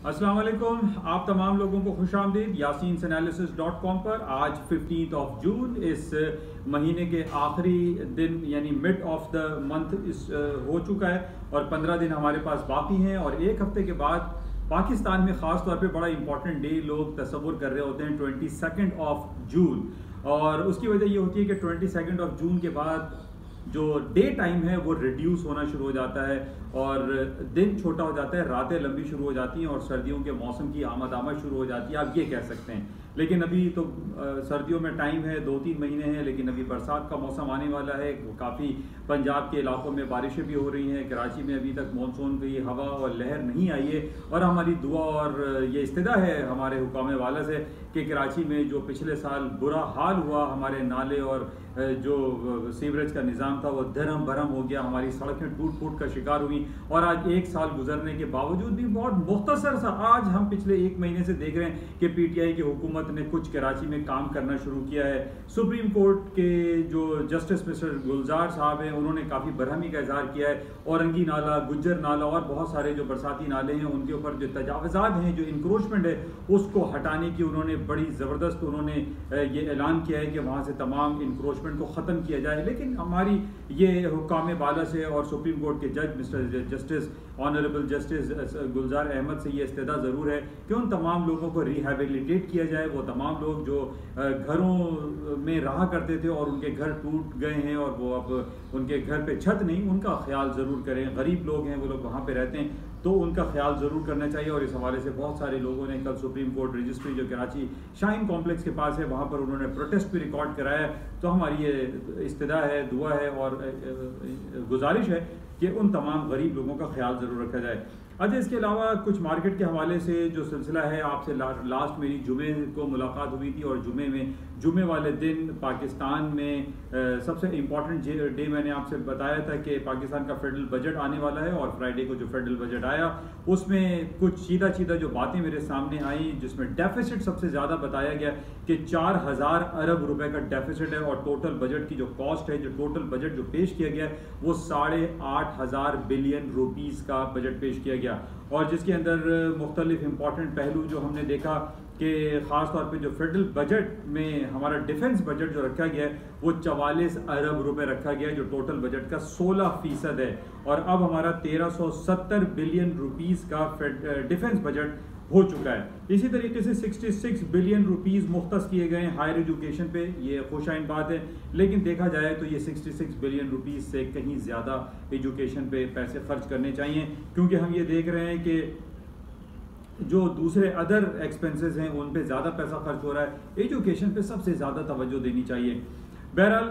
अस्सलाम वालेकुम, आप तमाम लोगों को खुशामदीद YasinSanalysis.com पर। आज 15 जून इस महीने के आखिरी दिन यानी मिड ऑफ द मंथ हो चुका है और 15 दिन हमारे पास बाकी हैं और एक हफ्ते के बाद पाकिस्तान में ख़ास तौर पे बड़ा इंपॉर्टेंट डे लोग तस्वुर कर रहे होते हैं 22 जून। और उसकी वजह ये होती है कि 22 जून के बाद जो डे टाइम है वो रिड्यूस होना शुरू हो जाता है और दिन छोटा हो जाता है, रातें लंबी शुरू हो जाती हैं और सर्दियों के मौसम की आमद शुरू हो जाती है, आप ये कह सकते हैं। लेकिन अभी तो सर्दियों में टाइम है, 2-3 महीने हैं, लेकिन अभी बरसात का मौसम आने वाला है। काफ़ी पंजाब के इलाकों में बारिशें भी हो रही हैं, कराची में अभी तक मानसून की हवा और लहर नहीं आई है और हमारी दुआ और ये इस्तदा है हमारे हुकाम वाला से कि कराची में जो पिछले साल बुरा हाल हुआ, हमारे नाले और जो सीवरेज का निज़ाम था वो धर्म भरम हो गया, हमारी सड़कें टूट फूट का शिकार हुई और आज एक साल गुजरने के बावजूद भी बहुत मुख्तसर सा आज हम पिछले एक महीने से देख रहे हैं कि PTI की हुकूमत ने कुछ कराची में काम करना शुरू किया है। सुप्रीम कोर्ट के जो जस्टिस मिस्टर गुलजार साहब हैं उन्होंने काफ़ी बरहमी का इजहार किया है। औरंगी नाला, गुज्जर नाला और बहुत सारे जो बरसाती नाले हैं उनके ऊपर जो तजावज़ात हैं, जो इंक्रोचमेंट है उसको हटाने की उन्होंने बड़ी ज़बरदस्त ये ऐलान किया है कि वहाँ से तमाम इंक्रोचमेंट को ख़त्म किया जाए। लेकिन हमारी ये हुकाम बाला से और सुप्रीम कोर्ट के जज मिस्टर जस्टिस ऑनरेबल जस्टिस गुलजार अहमद से ये इस्तदा ज़रूर है कि उन तमाम लोगों को रिहैबिलिटेट किया जाए। वो तमाम लोग जो घरों में रहा करते थे और उनके घर टूट गए हैं और वो अब उनके घर पे छत नहीं, उनका ख्याल ज़रूर करें। गरीब लोग हैं, वो लोग वहाँ पे रहते हैं तो उनका ख्याल ज़रूर करना चाहिए। और इस हवाले से बहुत सारे लोगों ने कल सुप्रीम कोर्ट रजिस्ट्री जो कराची शाइन कॉम्प्लेक्स के पास है वहाँ पर उन्होंने प्रोटेस्ट भी रिकॉर्ड कराया। तो हमारी ये इस्तदा है, दुआ है और गुजारिश है कि उन तमाम गरीब लोगों का ख्याल ज़रूर रखा जाए। अच्छा, इसके अलावा कुछ मार्केट के हवाले से जो सिलसिला है, आपसे लास्ट मेरी जुमे को मुलाकात हुई थी और जुमे वाले दिन पाकिस्तान में सबसे इम्पॉर्टेंट डे मैंने आपसे बताया था कि पाकिस्तान का फेडरल बजट आने वाला है और फ्राइडे को जो फेडरल बजट आया उसमें कुछ सीधा जो बातें मेरे सामने आई जिसमें डेफिसिट सबसे ज़्यादा बताया गया कि 4000 अरब रुपए का डेफिसिट है और टोटल बजट की जो कॉस्ट है, जो टोटल बजट जो पेश किया गया वो 8.5 बिलियन रुपीज़ का बजट पेश किया गया और जिसके अंदर मुख्तलिफ इम्पॉर्टेंट पहलू जो हमने देखा कि ख़ास तौर पे जो फेडरल बजट में हमारा डिफेंस बजट जो रखा गया है वो 44 अरब रुपए रखा गया है जो टोटल बजट का 16% है और अब हमारा 1370 बिलियन रुपीज़ का डिफेंस बजट हो चुका है। इसी तरीके से 66 बिलियन रुपीज़ मुख्तस किए गए हैं हायर एजुकेशन पे, ये खुशाइन बात है। लेकिन देखा जाए तो ये 66 बिलियन रुपीज़ से कहीं ज़्यादा एजुकेशन पे पैसे खर्च करने चाहिए क्योंकि हम ये देख रहे हैं कि जो दूसरे अदर एक्सपेंसेस हैं उन पे ज़्यादा पैसा खर्च हो रहा है, एजुकेशन पे सबसे ज़्यादा तवज्जो देनी चाहिए। बहरहाल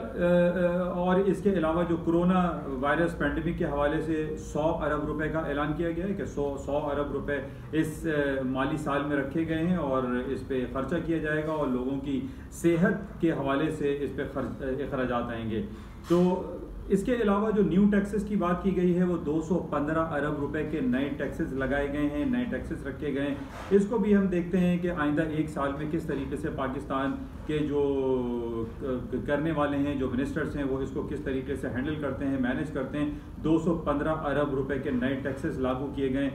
और इसके अलावा जो कोरोना वायरस पेंडेमिक के हवाले से 100 अरब रुपए का ऐलान किया गया है कि 100 अरब रुपए इस माली साल में रखे गए हैं और इस पे ख़र्चा किया जाएगा और लोगों की सेहत के हवाले से इस पे अखराजात आएंगे। तो इसके अलावा जो न्यू टैक्सेस की बात की गई है वो 215 अरब रुपए के नए टैक्सेस लगाए गए हैं, नए टैक्सेस रखे गए हैं। इसको भी हम देखते हैं कि आइंदा एक साल में किस तरीके से पाकिस्तान के जो करने वाले हैं, जो मिनिस्टर्स हैं, वो इसको किस तरीके से हैंडल करते हैं, मैनेज करते हैं। 215 अरब रुपए के नए टैक्सेस लागू किए गए।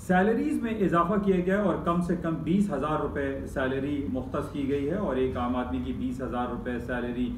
सैलरीज में इजाफा किया गया और कम से कम 20,000 रुपये सैलरी मुख्तस की गई है और एक आम आदमी की 20,000 रुपये सैलरी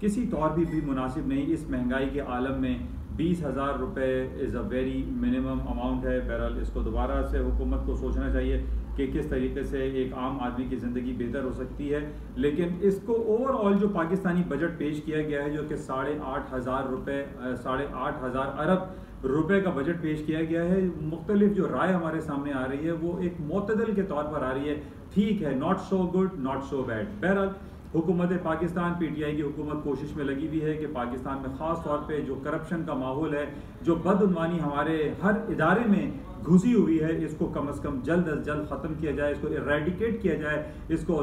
किसी तौर भी मुनासिब नहीं। इस महंगाई के आलम में 20,000 रुपये is a very minimum amount है। बहरहाल इसको दोबारा से हुकूमत को सोचना चाहिए कि किस तरीके से एक आम आदमी की ज़िंदगी बेहतर हो सकती है। लेकिन इसको ओवरऑल जो पाकिस्तानी बजट पेश किया गया है जो कि 8,500 अरब रुपए का बजट पेश किया गया है, मुख्तलिफ जो राय हमारे सामने आ रही है वो एक मोतदल के तौर पर आ रही है। ठीक है, not so good, not so bad. बहरहाल हुकूमत पाकिस्तान, PTI की हुकूमत कोशिश में लगी हुई है कि पाकिस्तान में ख़ास तौर पे जो करप्शन का माहौल है, जो बदउनवानी हमारे हर इदारे में घुसी हुई है, इसको कम से कम जल्द अज जल्द ख़त्म किया जाए, इसको इरेडिकेट किया जाए, इसको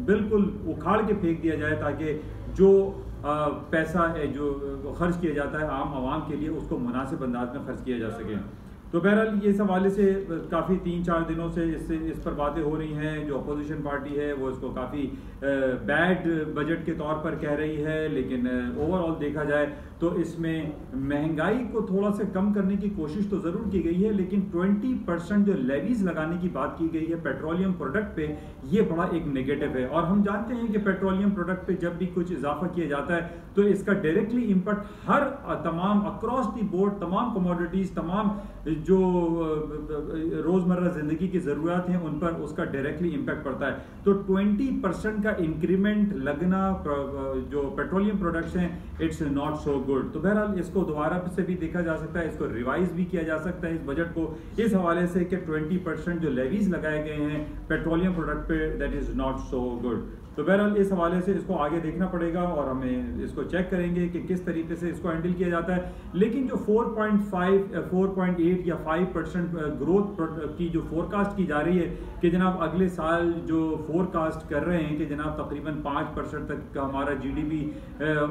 बिल्कुल उखाड़ के फेंक दिया जाए ताकि जो पैसा जो खर्च किया जाता है आम आवाम के लिए उसको मुनासिब अंदाज में खर्च किया जा सके। तो बहरहाल ये इस हवाले से काफ़ी 3-4 दिनों से इस पर बातें हो रही हैं। जो अपोजिशन पार्टी है वो इसको काफ़ी बैड बजट के तौर पर कह रही है, लेकिन ओवरऑल देखा जाए तो इसमें महंगाई को थोड़ा सा कम करने की कोशिश तो ज़रूर की गई है, लेकिन 20% जो लेवीज लगाने की बात की गई है पेट्रोलियम प्रोडक्ट पे, ये बड़ा एक नेगेटिव है। और हम जानते हैं कि पेट्रोलियम प्रोडक्ट पे जब भी कुछ इजाफा किया जाता है तो इसका डायरेक्टली इम्पैक्ट हर तमाम अक्रॉस द बोर्ड तमाम कमोडिटीज़, तमाम जो रोज़मर्रा ज़िंदगी की ज़रूरत हैं उन पर उसका डायरेक्टली इम्पैक्ट पड़ता है। तो 20% का इंक्रीमेंट लगना जो पेट्रोलियम प्रोडक्ट्स हैं, इट्स नॉट सो गुड। तो बहरहाल इसको दोबारा से भी देखा जा सकता है, इसको रिवाइज भी किया जा सकता है इस बजट को इस हवाले से कि 20% जो लेवीज लगाए गए हैं पेट्रोलियम प्रोडक्ट पे, that is not so good. तो बहरहाल इस हवाले से इसको आगे देखना पड़ेगा और हमें इसको चेक करेंगे कि किस तरीके से इसको हैंडल किया जाता है। लेकिन जो 4.5, 4.8 या 5% ग्रोथ की जो फोरकास्ट की जा रही है कि जनाब अगले साल जो फोरकास्ट कर रहे हैं कि जनाब तकरीबन 5% तक का हमारा GDP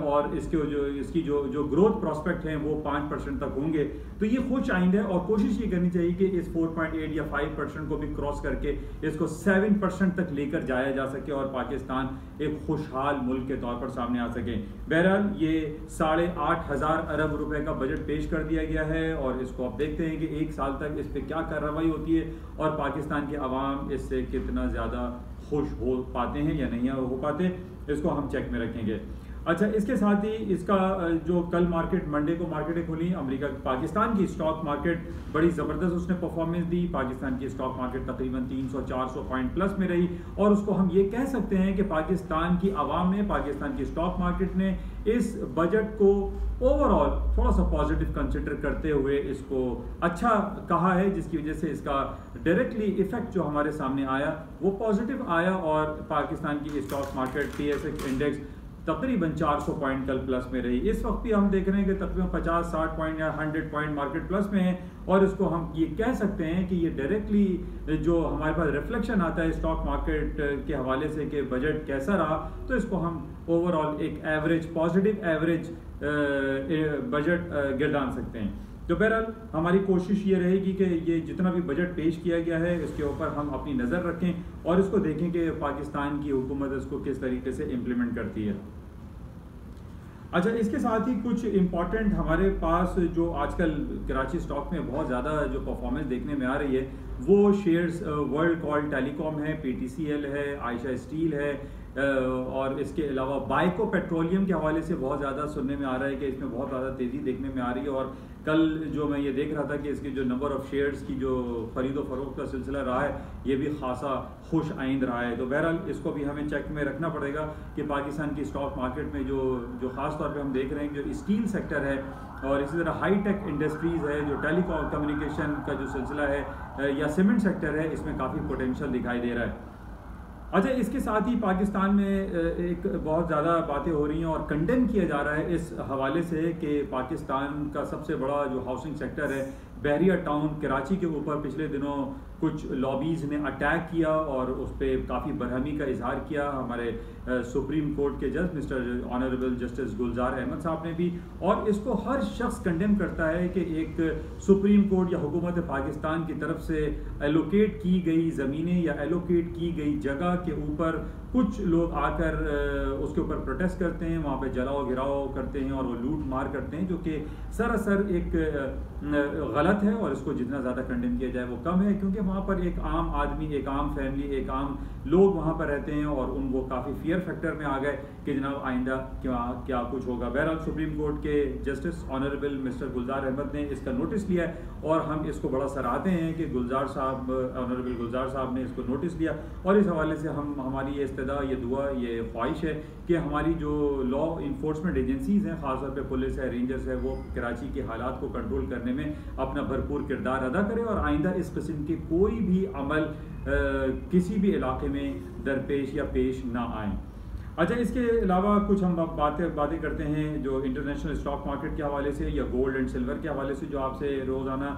और इसकी जो ग्रोथ प्रॉस्पेक्ट हैं वो 5% तक होंगे, तो ये खुश आइंद है। और कोशिश ये करनी चाहिए कि इस 4.8 या 5% को भी क्रॉस करके इसको 7% तक लेकर जाया जा सके और पाकिस्तान एक खुशहाल मुल्क के तौर पर सामने आ सके। बहरहाल ये 8,500 अरब रुपए का बजट पेश कर दिया गया है और इसको आप देखते हैं कि एक साल तक इस पर क्या कार्रवाई होती है और पाकिस्तान के अवाम इससे कितना ज़्यादा खुश हो पाते हैं या नहीं हो पाते, इसको हम चेक में रखेंगे। अच्छा, इसके साथ ही इसका जो कल मार्केट मंडे को मार्केटें खुली अमेरिका पाकिस्तान की स्टॉक मार्केट बड़ी ज़बरदस्त उसने परफॉर्मेंस दी। पाकिस्तान की स्टॉक मार्केट तकरीबन 300-400 पॉइंट प्लस में रही और उसको हम ये कह सकते हैं कि पाकिस्तान की आवाम ने, पाकिस्तान की स्टॉक मार्केट ने इस बजट को ओवरऑल थोड़ा सा पॉजिटिव कंसिडर करते हुए इसको अच्छा कहा है, जिसकी वजह से इसका डायरेक्टली इफेक्ट जो हमारे सामने आया वो पॉजिटिव आया और पाकिस्तान की स्टॉक मार्केट TSX इंडेक्स तकरीबन 400 पॉइंट कल प्लस में रही। इस वक्त भी हम देख रहे हैं कि तकरीबन 50-60 पॉइंट या 100 पॉइंट मार्केट प्लस में है और इसको हम ये कह सकते हैं कि ये डायरेक्टली जो हमारे पास रिफ्लेक्शन आता है स्टॉक मार्केट के हवाले से कि बजट कैसा रहा, तो इसको हम ओवरऑल एक एवरेज पॉजिटिव एवरेज बजट गिरदान सकते हैं। तो बहरहाल हमारी कोशिश ये रहेगी कि ये जितना भी बजट पेश किया गया है इसके ऊपर हम अपनी नज़र रखें और इसको देखें कि पाकिस्तान की हुकूमत इसको किस तरीके से इम्प्लीमेंट करती है। अच्छा, इसके साथ ही कुछ इम्पॉर्टेंट हमारे पास जो आजकल कराची स्टॉक में बहुत ज़्यादा जो परफॉर्मेंस देखने में आ रही है वो शेयर्स वर्ल्ड कॉल टेलीकॉम है, PTCL है, आयशा स्टील है और इसके अलावा बाइको पेट्रोलियम के हवाले से बहुत ज़्यादा सुनने में आ रहा है कि इसमें बहुत ज़्यादा तेज़ी देखने में आ रही है। और कल जो मैं ये देख रहा था कि इसकी जो नंबर ऑफ़ शेयर्स की जो ख़रीदो फरोख्त का सिलसिला रहा है ये भी खासा खुश आइंद रहा है। तो बहरहाल इसको भी हमें चेक में रखना पड़ेगा कि पाकिस्तान की स्टॉक मार्केट में जो ख़ास तौर पे हम देख रहे हैं जो स्टील सेक्टर है और इसी तरह हाई टेक इंडस्ट्रीज़ है, जो टेलीकॉम कम्युनिकेशन का जो सिलसिला है या सीमेंट सेक्टर है, इसमें काफ़ी पोटेंशियल दिखाई दे रहा है। अच्छा, इसके साथ ही पाकिस्तान में एक बहुत ज़्यादा बातें हो रही हैं और कंडेम किया जा रहा है इस हवाले से कि पाकिस्तान का सबसे बड़ा जो हाउसिंग सेक्टर है बहरिया टाउन कराची के ऊपर पिछले दिनों कुछ लॉबीज़ ने अटैक किया और उस पर काफ़ी बरहमी का इजहार किया हमारे सुप्रीम कोर्ट के जज मिस्टर ऑनरेबल जस्टिस गुलजार अहमद साहब ने भी। और इसको हर शख्स कंडेम करता है कि एक सुप्रीम कोर्ट या हुकूमत पाकिस्तान की तरफ से एलोकेट की गई ज़मीनें या एलोकेट की गई जगह के ऊपर कुछ लोग आकर उसके ऊपर प्रोटेस्ट करते हैं, वहाँ पे जलाओ गिराओ करते हैं और वो लूट मार करते हैं, जो कि सरासर एक गलत है और इसको जितना ज़्यादा कंडेम किया जाए वो कम है, क्योंकि वहाँ पर एक आम आदमी, एक आम फैमिली, एक आम लोग वहाँ पर रहते हैं और उनको काफ़ी फियर फैक्टर में आ गए कि जनाब आइंदा क्या कुछ होगा। बहरहाल सुप्रीम कोर्ट के जस्टिस ऑनरेबल मिस्टर गुलजार अहमद ने इसका नोटिस लिया है और हम इसको बड़ा सराहते हैं कि ऑनरेबल गुलजार साहब ने इसको नोटिस लिया और इस हवाले से हमारी ये इस्तदा, ये दुआ, ये ख्वाहिश है कि हमारी जो लॉ इन्फोर्समेंट एजेंसीज़ हैं, ख़ासतौर पे पुलिस है, रेंजर्स है, वो कराची के हालात को कंट्रोल करने में अपना भरपूर किरदार अदा करें और आइंदा इस किस्म के कोई भी अमल किसी भी इलाके में दरपेश या पेश ना आए। अच्छा, इसके अलावा कुछ हम बातें करते हैं जो इंटरनेशनल स्टॉक मार्केट के हवाले से या गोल्ड एंड सिल्वर के हवाले से जो आपसे रोज़ाना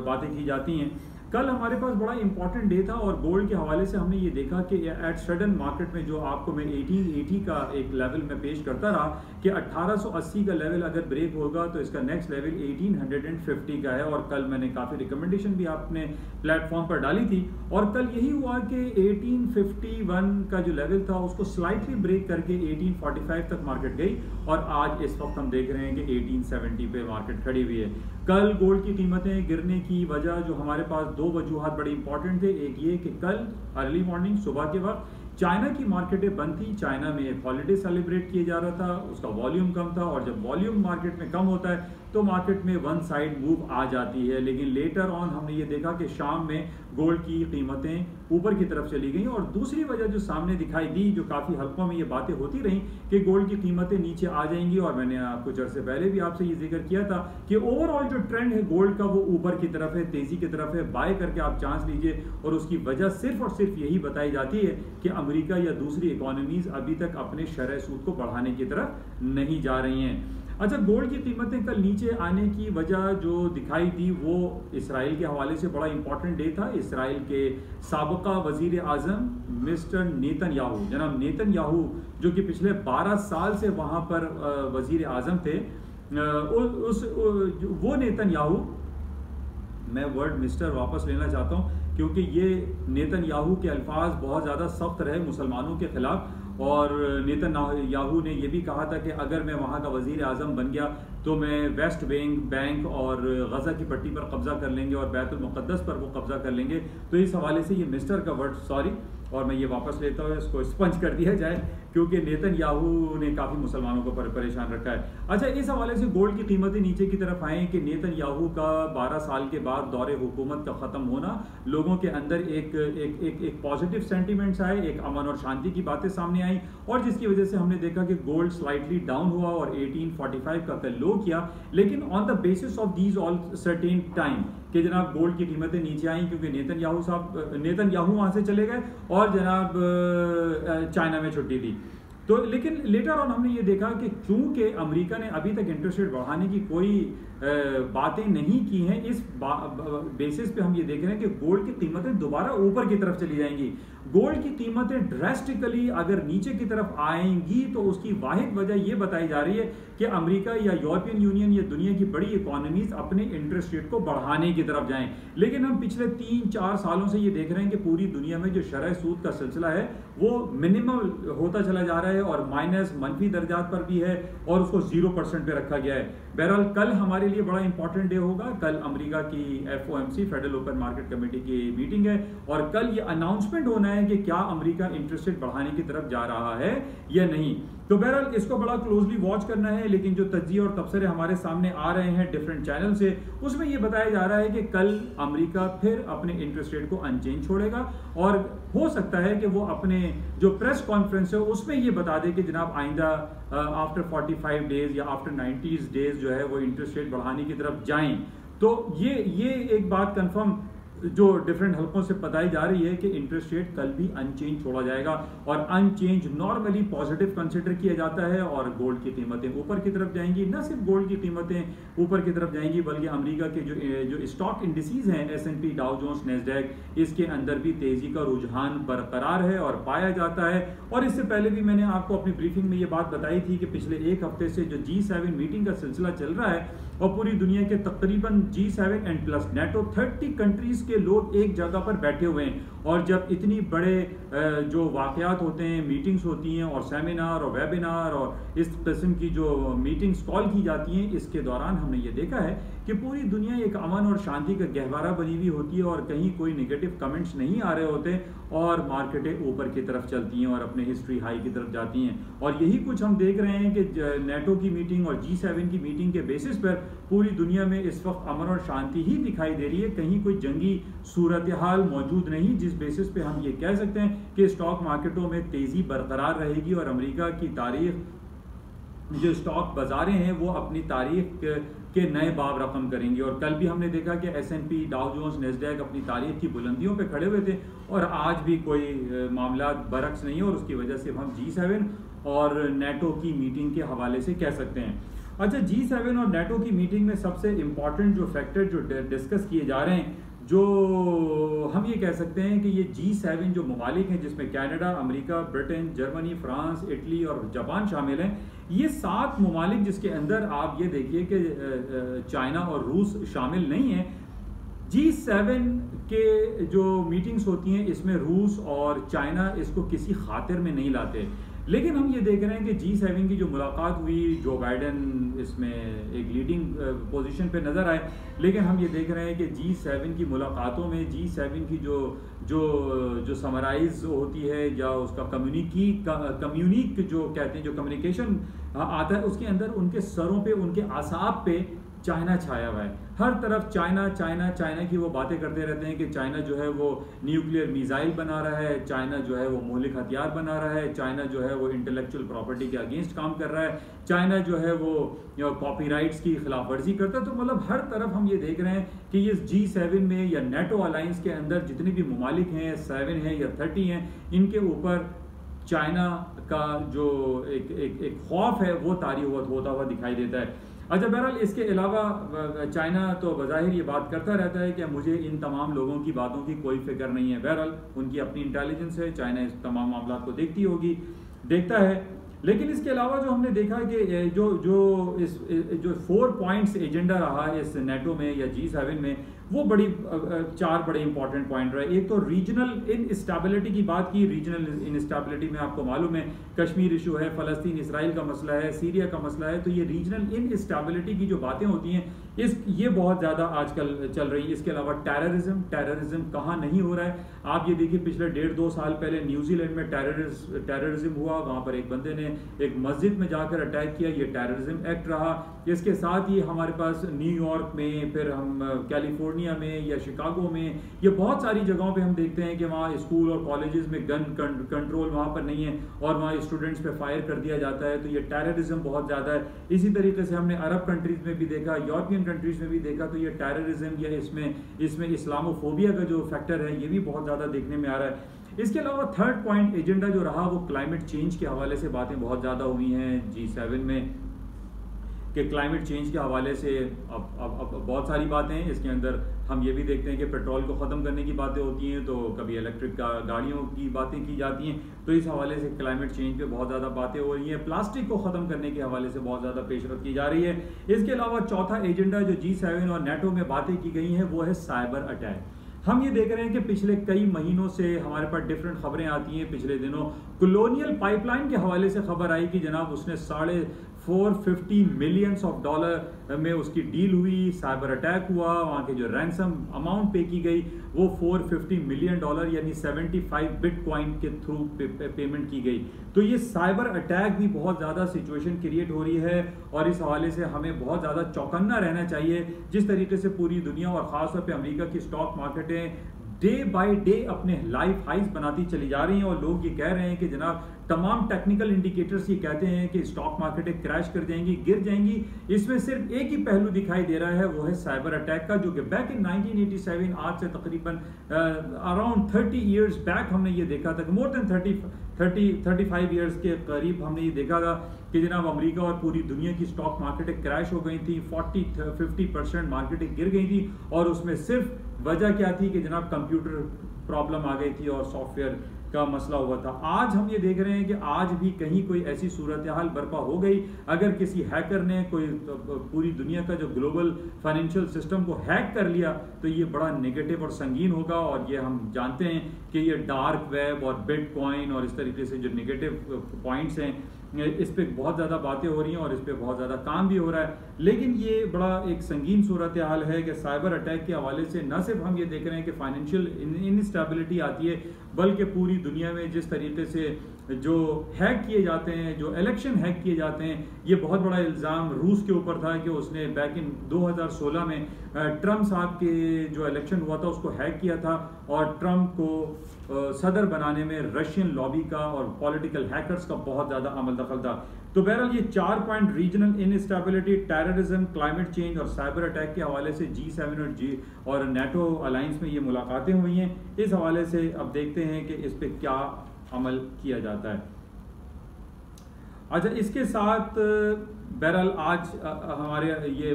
बातें की जाती हैं। कल हमारे पास बड़ा इंपॉर्टेंट डे था और गोल्ड के हवाले से हमने ये देखा कि एट सडन मार्केट में जो आपको मैं 1880 का एक लेवल में पेश करता रहा कि 1880 का लेवल अगर ब्रेक होगा तो इसका नेक्स्ट लेवल 1850 का है। और कल मैंने काफ़ी रिकमेंडेशन भी आपने प्लेटफॉर्म पर डाली थी और कल यही हुआ कि 1851 का जो लेवल था उसको स्लाइटली ब्रेक करके 1845 तक मार्केट गई और आज इस वक्त हम देख रहे हैं कि 1870 पे मार्केट खड़ी हुई है। कल गोल्ड की कीमतें गिरने की वजह जो हमारे पास दो वजूहात बड़े इंपॉर्टेंट थे। एक ये कि कल अर्ली मॉर्निंग सुबह के वक्त चाइना की मार्केटें बंद थी, चाइना में एक हॉलीडे सेलिब्रेट किया जा रहा था, उसका वॉल्यूम कम था और जब वॉल्यूम मार्केट में कम होता है तो मार्केट में वन साइड मूव आ जाती है। लेकिन लेटर ऑन हमने ये देखा कि शाम में गोल्ड की कीमतें ऊपर की तरफ चली गई और दूसरी वजह जो सामने दिखाई दी, जो काफ़ी हल्कों में ये बातें होती रहीं कि गोल्ड की कीमतें नीचे आ जाएंगी और मैंने कुछ अर्से पहले भी आपसे ये जिक्र किया था कि ओवरऑल जो ट्रेंड है गोल्ड का वो ऊपर की तरफ है, तेज़ी की तरफ है। बाय करके आप चांस लीजिए और उसकी वजह सिर्फ और सिर्फ यही बताई जाती है कि अमेरिका या दूसरी इकोनॉमीज अभी तक अपने शरह सूद को बढ़ाने की तरफ नहीं जा रही हैं। अच्छा, गोल्ड की कीमतें कल नीचे आने की वजह जो दिखाई दी वो इसराइल के हवाले से बड़ा इंपॉर्टेंट डे था। इसराइल के साबका वजीर आजम मिस्टर नेतन्याहू, जनाब नेतन्याहू, जो कि पिछले 12 साल से वहाँ पर वजीर आजम थे, वो नेतन्याहू, मैं वर्ड मिस्टर वापस लेना चाहता हूँ क्योंकि ये नेतन्याहू के अल्फाज बहुत ज़्यादा सख्त रहे मुसलमानों के खिलाफ। और नेतन्याहू ने यह भी कहा था कि अगर मैं वहाँ का वजीर आज़म बन गया तो मैं वेस्ट बैंक और गज़ा की पट्टी पर कब्जा कर लेंगे और बैतुल मुक़द्दस पर वो कब्जा कर लेंगे। तो इस हवाले से ये मिस्टर का वर्ड सॉरी, और मैं ये वापस लेता हूँ, इसको स्पंज कर दिया जाए क्योंकि नेतन्याहू ने काफ़ी मुसलमानों को परेशान रखा है। अच्छा, इस हवाले से गोल्ड की कीमतें नीचे की तरफ आएँ कि नेतन्याहू का 12 साल के बाद दौरे हुकूमत का ख़त्म होना, लोगों के अंदर एक पॉजिटिव सेंटिमेंट्स आए, एक अमन और शांति की बातें सामने आई और जिसकी वजह से हमने देखा कि गोल्ड स्लाइटली डाउन हुआ और 1845 का कल लो किया। लेकिन on the basis of these all certain time कि जनाब गोल्ड की कीमतें नीचे आई क्योंकि नेतन्याहू वहाँ से चले गए और जनाब चाइना में छुट्टी थी। तो लेकिन लेटर ऑन हमने ये देखा कि चूंकि अमेरिका ने अभी तक इंटरेस्ट रेट बढ़ाने की कोई बातें नहीं की हैं, इस बेसिस पे हम ये देख रहे हैं कि गोल्ड की कीमतें दोबारा ऊपर की तरफ चली जाएंगी। गोल्ड की कीमतें ड्रेस्टिकली अगर नीचे की तरफ आएंगी तो उसकी वाहिद वजह ये बताई जा रही है कि अमेरिका या यूरोपियन यूनियन या दुनिया की बड़ी इकोनॉमीज अपने इंटरेस्ट रेट को बढ़ाने की तरफ जाएं। लेकिन हम पिछले 3-4 सालों से ये देख रहे हैं कि पूरी दुनिया में जो शरह सूद का सिलसिला है वो मिनिमम होता चला जा रहा है और माइनस मनफी दर्जात पर भी है और उसको 0% पे रखा गया है। बहरहाल कल हमारे लिए बड़ा इंपॉर्टेंट डे होगा। कल अमेरिका की FOMC federal open market committee की मीटिंग है और कल ये अनाउंसमेंट होना है कि क्या अमेरिका इंटरेस्ट रेट बढ़ाने की तरफ जा रहा है या नहीं। तो बहरहाल इसको बड़ा क्लोजली वॉच करना है। लेकिन जो तज्जिए और तबसरे हमारे सामने आ रहे हैं डिफरेंट चैनल से, उसमें ये बताया जा रहा है कि कल अमेरिका फिर अपने इंटरेस्ट रेट को अनचेंज छोड़ेगा और हो सकता है कि वो अपने जो प्रेस कॉन्फ्रेंस है उसमें ये बता दे कि जनाब आइंदा आफ्टर 45 डेज या आफ्टर 90 डेज जो है वो इंटरेस्ट रेट बढ़ाने की तरफ जाएं। तो ये एक बात कंफर्म जो डिफरेंट हल्कों से बताई जा रही है कि इंटरेस्ट रेट कल भी अनचेंज छोड़ा जाएगा और अनचेंज नॉर्मली पॉजिटिव कंसिडर किया जाता है और गोल्ड की कीमतें ऊपर की तरफ जाएंगी। न सिर्फ गोल्ड की कीमतें ऊपर की तरफ जाएंगी बल्कि अमेरिका के जो स्टॉक इंडिसेस हैं S&P, डाउ जोन्स, नैस्डैक, इसके अंदर भी तेजी का रुझान बरकरार है और पाया जाता है। और इससे पहले भी मैंने आपको अपनी ब्रीफिंग में ये बात बताई थी कि पिछले एक हफ्ते से जो G7 मीटिंग का सिलसिला चल रहा है और पूरी दुनिया के तकरीबन G7 and plus NATO 30 countries के लोग एक जगह पर बैठे हुए हैं। और जब इतनी बड़े जो वाक़यात होते हैं, मीटिंग्स होती हैं और सेमिनार और वेबिनार और इस किस्म की जो मीटिंग्स कॉल की जाती हैं, इसके दौरान हमने ये देखा है कि पूरी दुनिया एक अमन और शांति का गहवारा बनी हुई होती है और कहीं कोई नेगेटिव कमेंट्स नहीं आ रहे होते और मार्केटें ऊपर की तरफ चलती हैं और अपने हिस्ट्री हाई की तरफ जाती हैं। और यही कुछ हम देख रहे हैं कि नेटो की मीटिंग और G7 की मीटिंग के बेसिस पर पूरी दुनिया में इस वक्त अमन और शांति ही दिखाई दे रही है, कहीं कोई जंगी सूरत हाल मौजूद नहीं, जिस बेसिस पे हम ये कह सकते हैं कि स्टॉक मार्केटों में तेज़ी बरकरार रहेगी और अमेरिका की तारीख, जो स्टॉक बाजारें हैं वो अपनी तारीख के नए बाब रकम करेंगी। और कल भी हमने देखा कि S&P, डाउ जोन्स, नैस्डैक अपनी तारीख की बुलंदियों पे खड़े हुए थे और आज भी कोई मामला बरक्स नहीं है और उसकी वजह से हम G7 और नेटो की मीटिंग के हवाले से कह सकते हैं। अच्छा, G7 और नेटो की मीटिंग में सबसे इम्पॉर्टेंट जो फैक्टर जो डिस्कस किए जा रहे हैं जो हम ये कह सकते हैं कि ये G7 जो ममालिक हैं, जिसमें Canada, America, Britain, Germany, France, Italy और जापान शामिल हैं, ये 7 ममालिक जिसके अंदर आप ये देखिए कि चाइना और रूस शामिल नहीं हैं। G7 के जो मीटिंग्स होती हैं इसमें रूस और चाइना इसको किसी खातिर में नहीं लाते, लेकिन हम ये देख रहे हैं कि G7 की जो मुलाकात हुई, जो बाइडेन इसमें एक लीडिंग पोजीशन पे नज़र आए, लेकिन हम ये देख रहे हैं कि G7 की मुलाकातों में G7 की जो जो जो समराइज होती है या उसका कम्युनिक जो कहते हैं, जो कम्युनिकेशन आता है, उसके अंदर उनके सरों पे, उनके आसाब पे चाइना छाया हुआ है। हर तरफ चाइना चाइना चाइना की वो बातें करते रहते हैं कि चाइना जो है वो न्यूक्लियर मिसाइल बना रहा है, चाइना जो है वो मौलिक हथियार बना रहा है, चाइना जो है वो इंटेलेक्चुअल प्रॉपर्टी के अगेंस्ट काम कर रहा है, चाइना जो है वो कॉपीराइट्स की खिलाफ वर्जी करता है। तो मतलब हर तरफ हम ये देख रहे हैं कि ये G7 में या नेटो अलायंस के अंदर जितने भी ममालिक हैं, 7 हैं या 30 हैं, इनके ऊपर चाइना का जो एक खौफ है वो तारी होता हुआ दिखाई देता है। अच्छा, बहरहाल इसके अलावा चाइना तो बज़ाहिर ये बात करता रहता है कि मुझे इन तमाम लोगों की बातों की कोई फिक्र नहीं है। बहरहाल उनकी अपनी इंटेलिजेंस है, चाइना इस तमाम मामलों को देखता है। लेकिन इसके अलावा जो हमने देखा कि जो 4 पॉइंट्स एजेंडा रहा इस नेटो में या G7 में, वो 4 बड़े इंपॉर्टेंट पॉइंट रहे। एक तो रीजनल इनस्टेबिलिटी की बात की। रीजनल इनस्टेबिलिटी में आपको मालूम है कश्मीर इशू है, फ़लस्तीन इसराइल का मसला है, सीरिया का मसला है। तो ये रीजनल इनस्टेबिलिटी की जो बातें होती हैं ये बहुत ज़्यादा आजकल चल रही है। इसके अलावा टेररिज्म कहाँ नहीं हो रहा है। आप ये देखिए, पिछले 1.5-2 साल पहले न्यूजीलैंड में टेररिज्म हुआ, वहाँ पर एक बंदे ने एक मस्जिद में जाकर अटैक किया, ये टेररिज्म एक्ट रहा। इसके साथ ही हमारे पास न्यूयॉर्क में, फिर हम कैलिफोर्निया में या शिकागो में, ये बहुत सारी जगहों पे हम देखते हैं कि वहाँ स्कूल और कॉलेजेस में गन कंट्रोल वहाँ पर नहीं है और वहाँ स्टूडेंट्स पे फायर कर दिया जाता है। तो ये टेररिज्म बहुत ज़्यादा है। इसी तरीके से हमने अरब कंट्रीज़ में भी देखा, यूरोपियन कंट्रीज़ में भी देखा। तो ये टेररिज्म या इसमें इस्लामोफोबिया का जो फैक्टर है ये भी बहुत ज़्यादा देखने में आ रहा है। इसके अलावा 3rd पॉइंट एजेंडा जो रहा वो क्लाइमेट चेंज के हवाले से बातें बहुत ज़्यादा हुई हैं G7 में, कि क्लाइमेट चेंज के हवाले से अब बहुत सारी बातें हैं। इसके अंदर हम ये भी देखते हैं कि पेट्रोल को ख़त्म करने की बातें होती हैं, तो कभी इलेक्ट्रिक गाड़ियों की बातें की जाती हैं। तो इस हवाले से क्लाइमेट चेंज पे बहुत ज़्यादा बातें हो रही हैं। प्लास्टिक को ख़त्म करने के हवाले से बहुत ज़्यादा पेशरफ की जा रही है। इसके अलावा 4था एजेंडा जो G7 और नेटो में बातें की गई हैं वो है साइबर अटैक। हम ये देख रहे हैं कि पिछले कई महीनों से हमारे पास डिफरेंट खबरें आती हैं। पिछले दिनों कॉलोनियल पाइपलाइन के हवाले से खबर आई कि जनाब उसने $450 मिलियन में उसकी डील हुई, साइबर अटैक हुआ, वहाँ के जो रैंसम अमाउंट पे की गई वो $450 मिलियन यानी 75 बिटकॉइन के थ्रू पेमेंट की गई। तो ये साइबर अटैक भी बहुत ज़्यादा सिचुएशन क्रिएट हो रही है और इस हवाले से हमें बहुत ज़्यादा चौकन्ना रहना चाहिए। जिस तरीके से पूरी दुनिया और ख़ासतौर पर अमेरिका की स्टॉक मार्केटें डे बाय डे अपने लाइफ हाइज बनाती चली जा रही हैं और लोग ये कह रहे हैं कि जनाब तमाम टेक्निकल इंडिकेटर्स ये कहते हैं कि स्टॉक मार्केटें क्रैश कर जाएंगी, गिर जाएंगी। इसमें सिर्फ एक ही पहलू दिखाई दे रहा है, वो है साइबर अटैक का, जो कि बैक इन 1987 आज से तकरीबन अराउंड 30 ईयर्स बैक हमने ये देखा था, मोर देन 35 ईयर्स के करीब हमने ये देखा था कि जनाब अमेरिका और पूरी दुनिया की स्टॉक मार्केटें क्रैश हो गई थी। 40-50% मार्केटें गिर गई थी और उसमें सिर्फ वजह क्या थी कि जनाब कंप्यूटर प्रॉब्लम आ गई थी और सॉफ्टवेयर का मसला हुआ था। आज हम ये देख रहे हैं कि आज भी कहीं कोई ऐसी सूरत हाल बर्पा हो गई, अगर किसी हैकर ने कोई पूरी दुनिया का जो ग्लोबल फाइनेंशियल सिस्टम को हैक कर लिया तो ये बड़ा नेगेटिव और संगीन होगा। और ये हम जानते हैं कि ये डार्क वेब और बिटकॉइन और इस तरीके से जो नेगेटिव पॉइंट्स हैं इस पर बहुत ज़्यादा बातें हो रही हैं और इस पर बहुत ज़्यादा काम भी हो रहा है। लेकिन ये बड़ा एक संगीन सूरत हाल है कि साइबर अटैक के हवाले से न सिर्फ हम ये देख रहे हैं कि फाइनेंशियल इनस्टेबिलिटी आती है, बल्कि पूरी दुनिया में जिस तरीके से जो हैक किए जाते हैं, जो इलेक्शन हैक किए जाते हैं, ये बहुत बड़ा इल्ज़ाम रूस के ऊपर था कि उसने बैक इन 2016 में ट्रम्प साहब के जो इलेक्शन हुआ था उसको हैक किया था और ट्रम्प को सदर बनाने में रशियन लॉबी का और पॉलिटिकल हैकर्स का बहुत ज़्यादा अमल दखल था। तो बहरहाल ये 4 point regional instability, terrorism, climate change और साइबर अटैक के हवाले से G7 और नेटो अलायंस में ये मुलाकातें हुई हैं। इस हवाले से अब देखते हैं कि इस पर क्या अमल किया जाता है। अच्छा, इसके साथ बहरहाल आज हमारे ये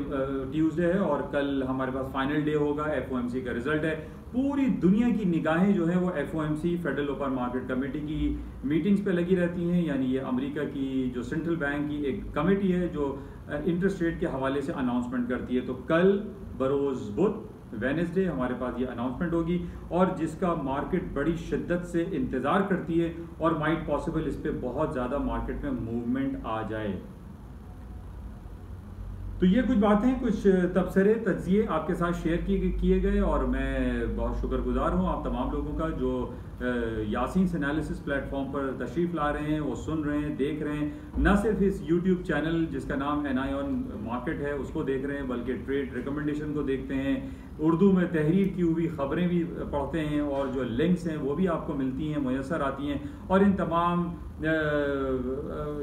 ट्यूसडे है और कल हमारे पास फाइनल डे होगा, FOMC का रिजल्ट है। पूरी दुनिया की निगाहें जो है वो FOMC federal open market committee की मीटिंग्स पे लगी रहती हैं। यानी ये अमेरिका की जो सेंट्रल बैंक की एक कमेटी है जो इंटरेस्ट रेट के हवाले से अनाउंसमेंट करती है। तो कल बरोज़ बुध वेडनेसडे हमारे पास ये अनाउंसमेंट होगी और जिसका मार्केट बड़ी शिद्दत से इंतज़ार करती है और माइट पॉसिबल इस पर बहुत ज़्यादा मार्केट में मूवमेंट आ जाए। तो ये कुछ बातें, कुछ तबसरे तज्जिए आपके साथ शेयर किए गए और मैं बहुत शुक्रगुजार हूँ आप तमाम लोगों का जो यासीन्स एनालिसिस प्लेटफॉर्म पर तशरीफ़ ला रहे हैं, वो सुन रहे हैं, देख रहे हैं। न सिर्फ इस यूट्यूब चैनल जिसका नाम NI ऑन मार्केट है उसको देख रहे हैं, बल्कि ट्रेड रिकमेंडेशन को देखते हैं, उर्दू में तहरीर की हुई ख़बरें भी पढ़ते हैं और जो लिंक्स हैं वो भी आपको मिलती हैं, मुयसर आती हैं। और इन तमाम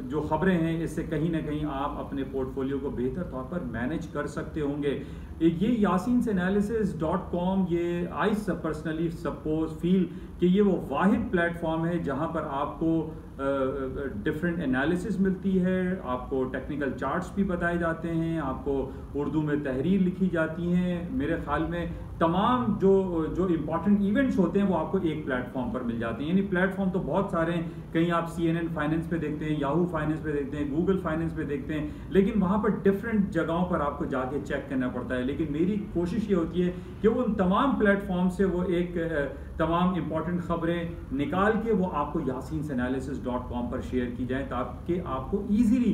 जो ख़बरें हैं इससे कहीं ना कहीं आप अपने पोर्टफोलियो को बेहतर तौर पर मैनेज कर सकते होंगे। ये yasinseanalysis.com ये आई पर्सनली सपोज फील कि ये वो वाहिद प्लेटफॉर्म है जहाँ पर आपको डिफरेंट एनालिसिस मिलती है, आपको टेक्निकल चार्ट्स भी बताए जाते हैं, आपको उर्दू में तहरीर लिखी जाती हैं। मेरे ख्याल में तमाम जो इम्पॉर्टेंट इवेंट्स होते हैं वो आपको एक प्लेटफॉर्म पर मिल जाते हैं। यानी प्लेटफॉर्म तो बहुत सारे हैं, कहीं आप CNN फाइनेंस पे देखते हैं, याहू फाइनेंस पे देखते हैं, गूगल फाइनेंस पे देखते हैं, लेकिन वहाँ पर डिफरेंट जगहों पर आपको जाके चेक करना पड़ता है। लेकिन मेरी कोशिश ये होती है कि उन तमाम प्लेटफॉर्म से वो एक तमाम इम्पॉर्टेंट ख़बरें निकाल के वो आपको yasinseanalysis.com पर शेयर की जाए ताकि आपको ईजीली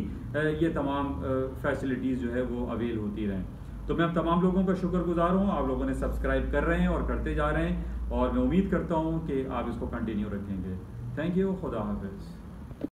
ये तमाम फैसिलिटीज़ जो है वो अवेल होती रहें। तो मैं अब तमाम लोगों का शुक्रगुजार हूँ, आप लोगों ने सब्सक्राइब कर रहे हैं और करते जा रहे हैं और मैं उम्मीद करता हूँ कि आप इसको कंटिन्यू रखेंगे। थैंक यू, खुदा हाफिज़।